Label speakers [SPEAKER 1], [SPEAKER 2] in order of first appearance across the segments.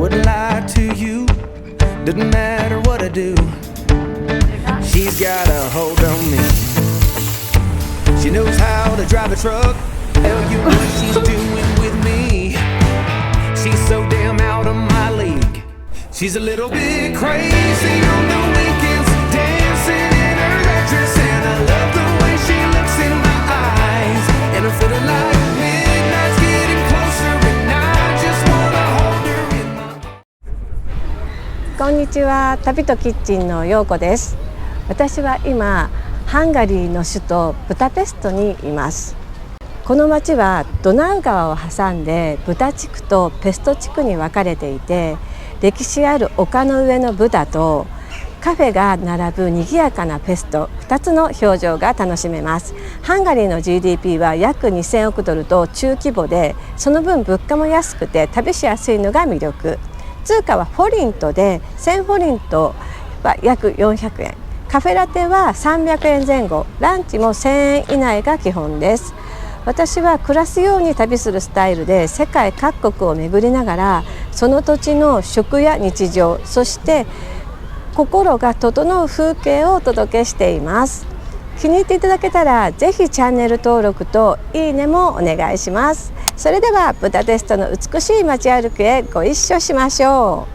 [SPEAKER 1] wouldn't lie to you. Doesn't matter what I do. She's got a hold on me. She knows how to drive a truck. Tell you what she's doing with me. She's so damn out of my league. She's a little bit crazy on the weekends, dancing in her red dress, and I love the way she looks in my eyes. And I'm feeling like midnight's getting closer, and I just wanna hold her in my...
[SPEAKER 2] こんにちは、旅とキッチンのようこです。私は今ハンガリーの首都ブダペストにいます。この町はドナウ川を挟んでブダ地区とペスト地区に分かれていて、歴史ある丘の上のブダとカフェが並ぶ賑やかなペスト、2つの表情が楽しめます。ハンガリーの GDP は約2000億ドルと中規模で、その分物価も安くて旅しやすいのが魅力。通貨はフォリントで、1000フォリントは約400円。カフェラテは300円前後、ランチも1000円以内が基本です。私は暮らすように旅するスタイルで世界各国を巡りながら、その土地の食や日常、そして心が整う風景をお届けしています。気に入っていただけたらぜひチャンネル登録といいねもお願いします。それではブダペストの美しい街歩きへご一緒しましょう。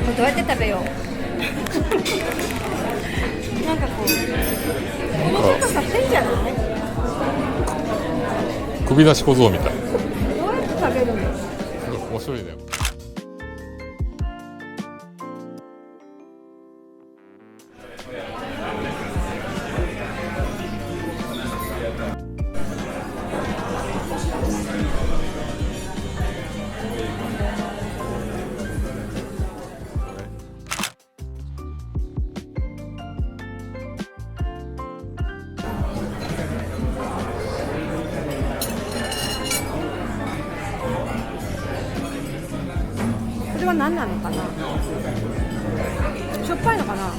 [SPEAKER 2] これどうやって食べようなんかこうこの高さってんじゃない？
[SPEAKER 3] 首出し小僧みたい。
[SPEAKER 2] どうやって食べるの？
[SPEAKER 3] 面白いね。
[SPEAKER 2] これは何なのかな？しょっぱいのかな？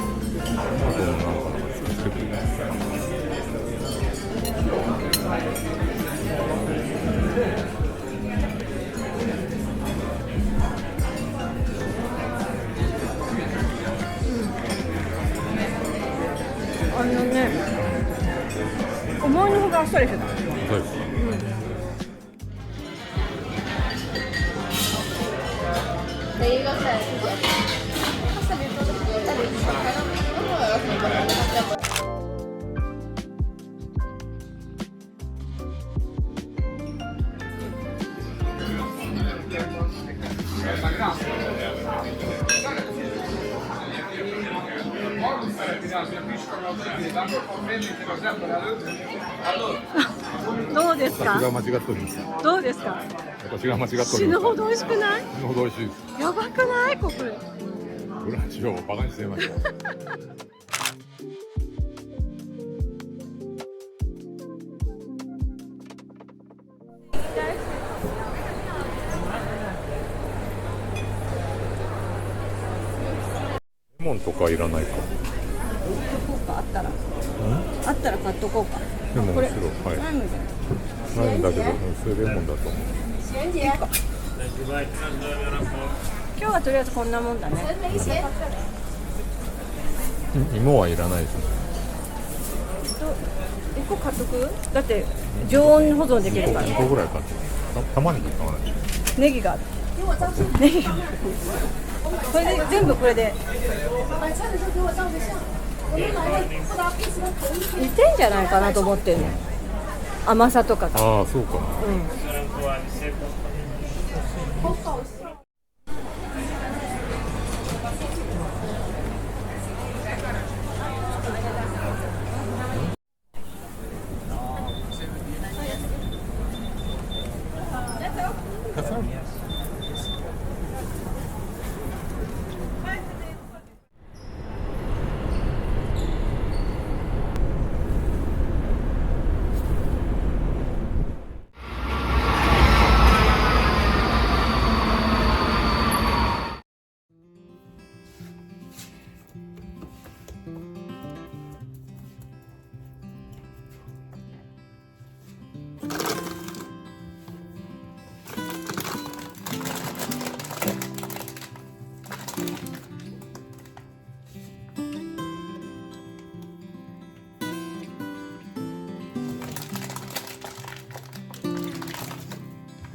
[SPEAKER 2] あのね、思いのほかあっさりしてた。
[SPEAKER 3] そうです。
[SPEAKER 2] どうですか？
[SPEAKER 3] 私が間違っております。
[SPEAKER 2] どうですか？
[SPEAKER 3] 私が間違っております。
[SPEAKER 2] 死ぬほど美味しくない？
[SPEAKER 3] 死ぬほど美味しいです。
[SPEAKER 2] やばくない？これ。
[SPEAKER 3] ブランチをバカにしてました。レモンとかいらないか。
[SPEAKER 2] 買っとこうか、あったら。あったら買っとこうか。
[SPEAKER 3] レモン
[SPEAKER 2] これ
[SPEAKER 3] 白、はい。
[SPEAKER 2] ライムじゃん。
[SPEAKER 3] ないんだけど、それレモンだと思う。
[SPEAKER 2] 今日はとりあえずこんなもんだね。
[SPEAKER 3] 芋はいらないですね。
[SPEAKER 2] 1個買っとく？だって常温保存できるから。
[SPEAKER 3] 2個ぐらい買って。玉ねぎ買わない。
[SPEAKER 2] ネギがある。ネギが。これで全部これで。似てんじゃないかなと思ってるの。甘さとかが。
[SPEAKER 3] ああ、そうかな。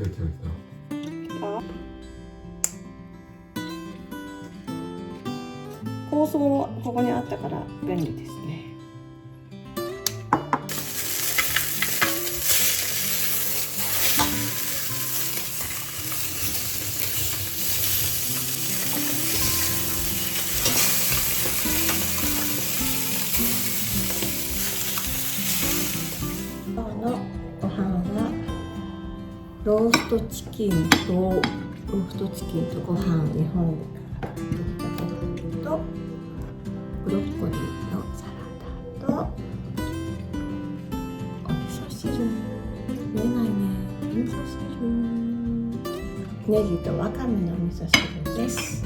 [SPEAKER 3] 来た来た来
[SPEAKER 2] 構想もここにあったから便利ですね。今日のご飯はローストチキンとご飯2本とブロッコリーのサラダとお味噌汁、見えないね、お味噌汁、ネギとわかめのお味噌汁です。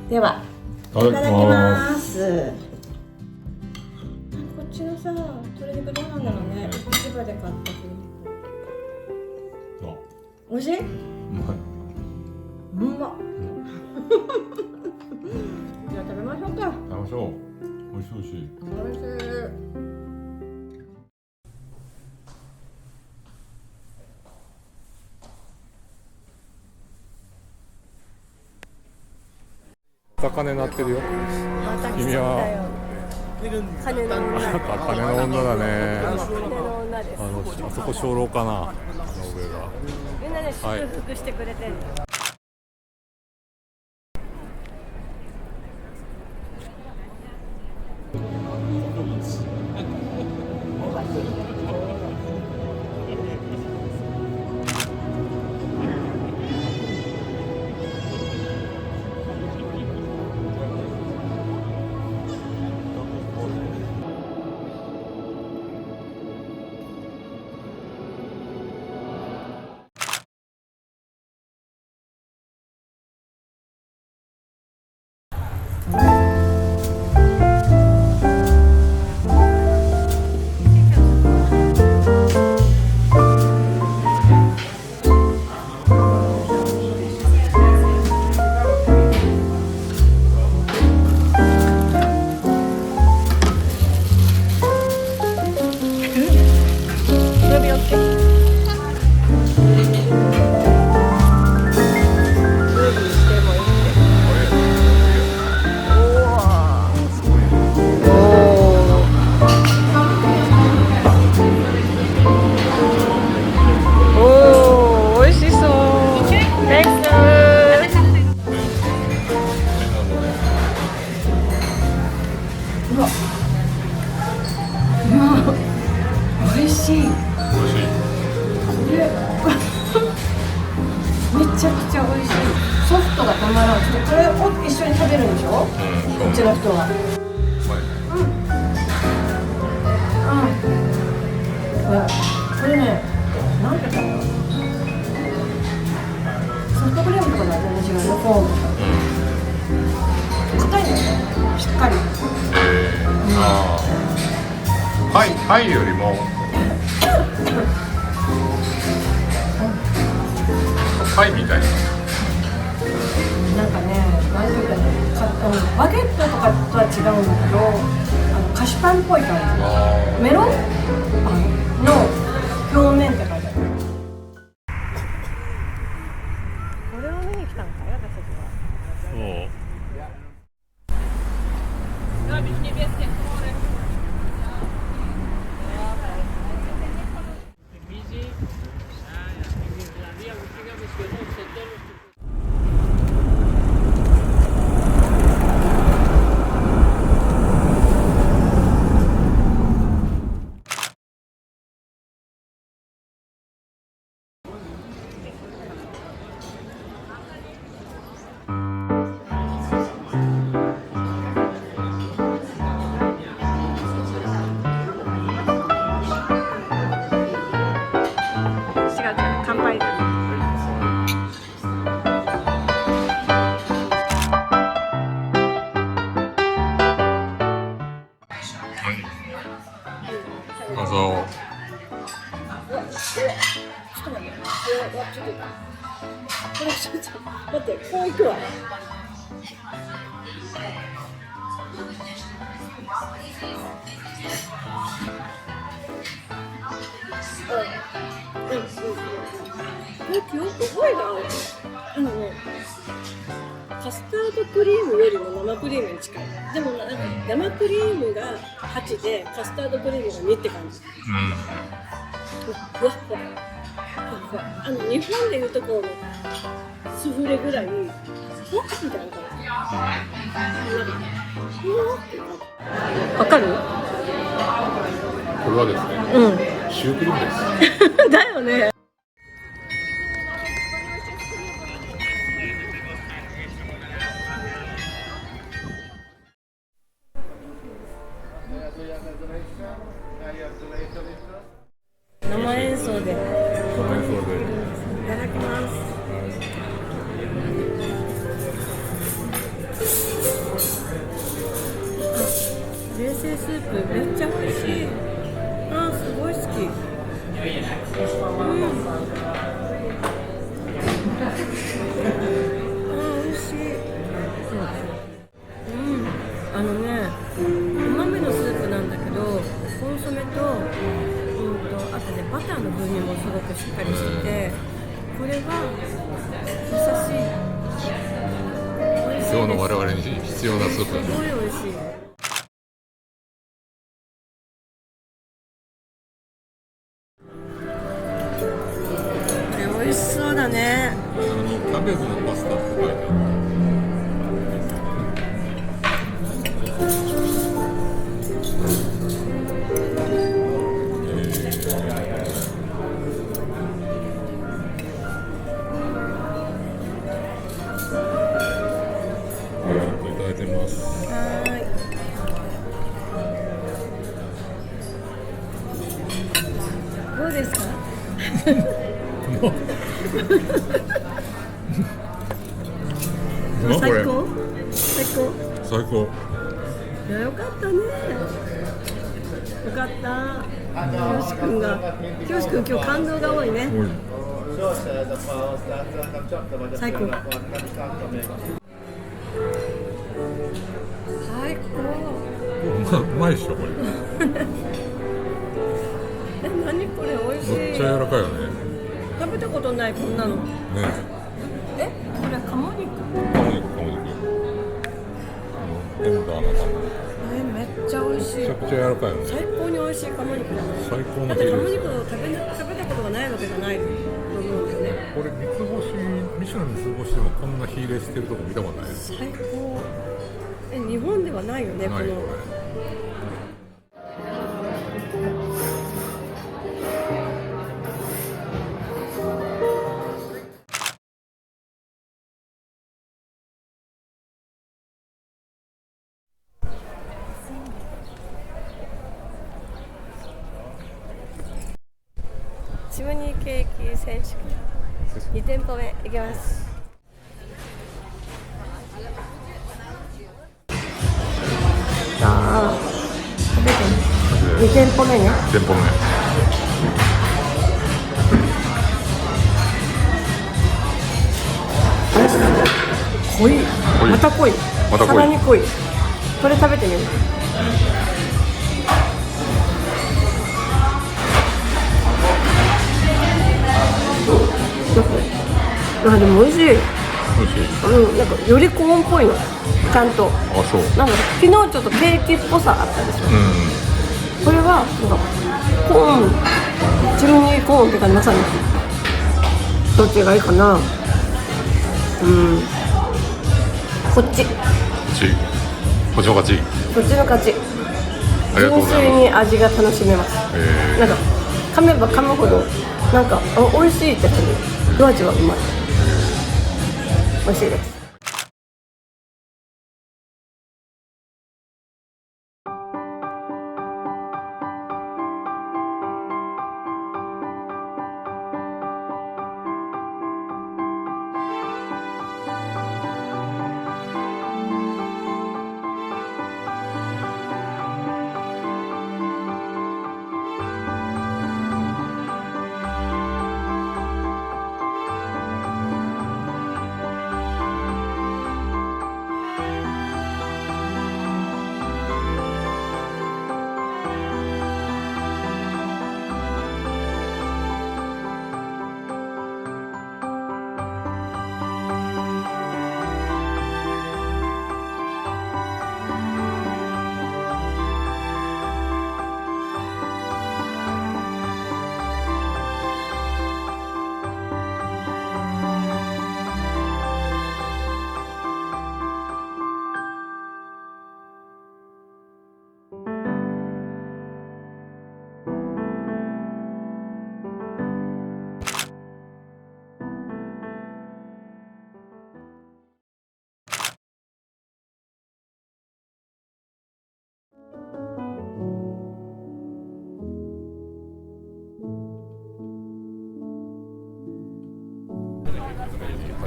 [SPEAKER 2] では、いただきます。こっちのさ、鶏肉どうなんだろうね。市場で買った鶏肉。美味しい？うまっ。じゃあ食べましょうか。
[SPEAKER 3] 食べましょう。美味しい美味しい。
[SPEAKER 2] 美味しい。
[SPEAKER 3] 高値なってるよ。君は
[SPEAKER 2] 金の女。
[SPEAKER 3] 金の女だね。
[SPEAKER 2] 金の女です。
[SPEAKER 3] あそこ鐘楼かな。あの上が。
[SPEAKER 2] みんなで祝福してくれてる。美味しい。めちゃくちゃ美味しい。ソフトがたまらん。ちょっとこれを一緒に食べるんでしょ？うちの人は。これね、なんていうの？ソフトクリームとかだと全然違うよ。フォーム。硬いんだよね。しっかり。
[SPEAKER 3] パイよりもパイみたいな。
[SPEAKER 2] なんかね、なんていうかね、バゲットとかとは違うんだけど、菓子パンっぽい感じ。メロンパンの表面って感じ。これを見に来たのかい、私たちは。
[SPEAKER 3] そう。
[SPEAKER 2] 乾杯。
[SPEAKER 3] どうぞ。
[SPEAKER 2] ちょっと待って、こういくわ。記憶覚えがある。カスタードクリームよりも生クリームに近い。でもなんか生クリームが8でカスタードクリームが2って感じ。ふわっふわ。ふわふわ。日本でいうところのスフレぐらいふわっみたいな感じ。わかる？
[SPEAKER 3] これはですね、シュークリームです。
[SPEAKER 2] だよね。生演奏でいただきます。冷製スープめっちゃ美味しい。すごい好き。美味しい。お豆のスープなんだけど、コンソメとあとねバターの風味もすごくしっかりしてて、これは優しい。
[SPEAKER 3] 今日の我々に必要なスープ。
[SPEAKER 2] すごい美味しい。これ美味しそうだね。
[SPEAKER 3] キャベツのパスタって書いてある。
[SPEAKER 2] どうですか？最高？最高？
[SPEAKER 3] 最高。
[SPEAKER 2] いや、よかったね。よかった。きよし君今日感動が多いね。最高。最高。
[SPEAKER 3] うまいっしょこれ。
[SPEAKER 2] 何これ美味しい。
[SPEAKER 3] めっちゃ柔らかいよね。
[SPEAKER 2] 食べたことないこんなの。
[SPEAKER 3] ね。
[SPEAKER 2] これ鴨肉。
[SPEAKER 3] 鴨肉。テンダーな鴨。
[SPEAKER 2] めっちゃ美味しい。
[SPEAKER 3] めちゃくちゃ柔らかいよね。
[SPEAKER 2] 最高に美味しい鴨肉だね。
[SPEAKER 3] 最高の
[SPEAKER 2] だって鴨肉を食べたことがないわけじゃないと思うんだよね。
[SPEAKER 3] これミシュラン三つ星でもこんな火入れしてるとこ見たことないです。
[SPEAKER 2] 最高。日本ではないよね。
[SPEAKER 3] ないよね。
[SPEAKER 2] チムニーケーキ選手権2店舗目いきます。さあ食べて2店舗目ね。
[SPEAKER 3] 店舗目。
[SPEAKER 2] 濃い。また濃い。さらに濃い。これ食べてみる。でも美味しい。
[SPEAKER 3] 美味しい。
[SPEAKER 2] なんかよりコーンっぽいの。ちゃんと。
[SPEAKER 3] あ、そう。
[SPEAKER 2] なんか昨日ちょっとケーキっぽさあったでしょ。これはなんかコーン、チムニーコーンってかまさにどっちがいいかな。こっちの勝ち。純粋に味が楽しめます。なんか噛めば噛むほどなんか美味しいって感じ。後味はうまい。美味しいです。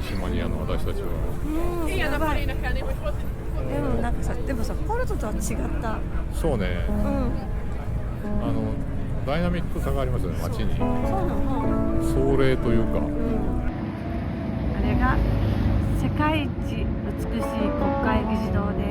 [SPEAKER 3] 島に私たちは。
[SPEAKER 2] やばい。でもなんかさ、でもさ、ポルトとは違った。
[SPEAKER 3] そうね、ダイナミックさがありますよね、街に。
[SPEAKER 2] そうなの。
[SPEAKER 3] 壮麗というか、
[SPEAKER 2] あれが世界一美しい国会議事堂です。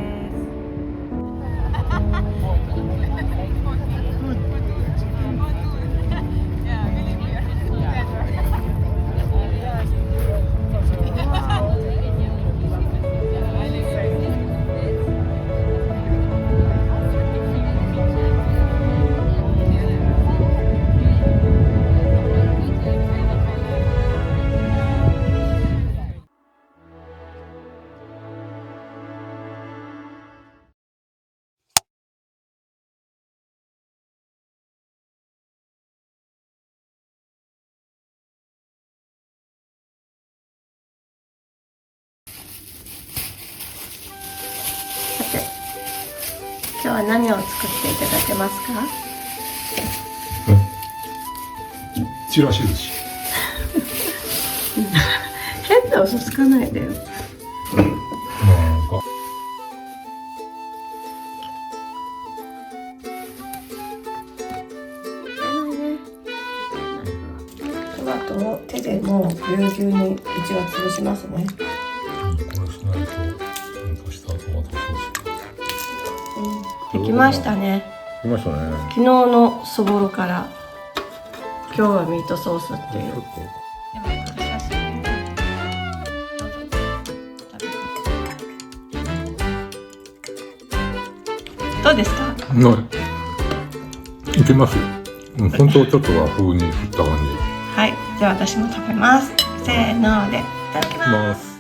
[SPEAKER 2] 今日は何を作っていただけますか？
[SPEAKER 3] ちらし寿司。
[SPEAKER 2] 変な嘘つかないでよ。
[SPEAKER 3] なんか
[SPEAKER 2] トマトを手でもうぎゅうぎゅうにうちは潰しますね。
[SPEAKER 3] これしないとちゃんとしたトマトソース。
[SPEAKER 2] できましたね。
[SPEAKER 3] 来ましたね。
[SPEAKER 2] 昨日のそぼろから今日はミートソースっていう。どうですか？
[SPEAKER 3] いけますよ。本当ちょっと和風に振った感じ。
[SPEAKER 2] はい、じゃあ私も食べます。せーのでいただきます。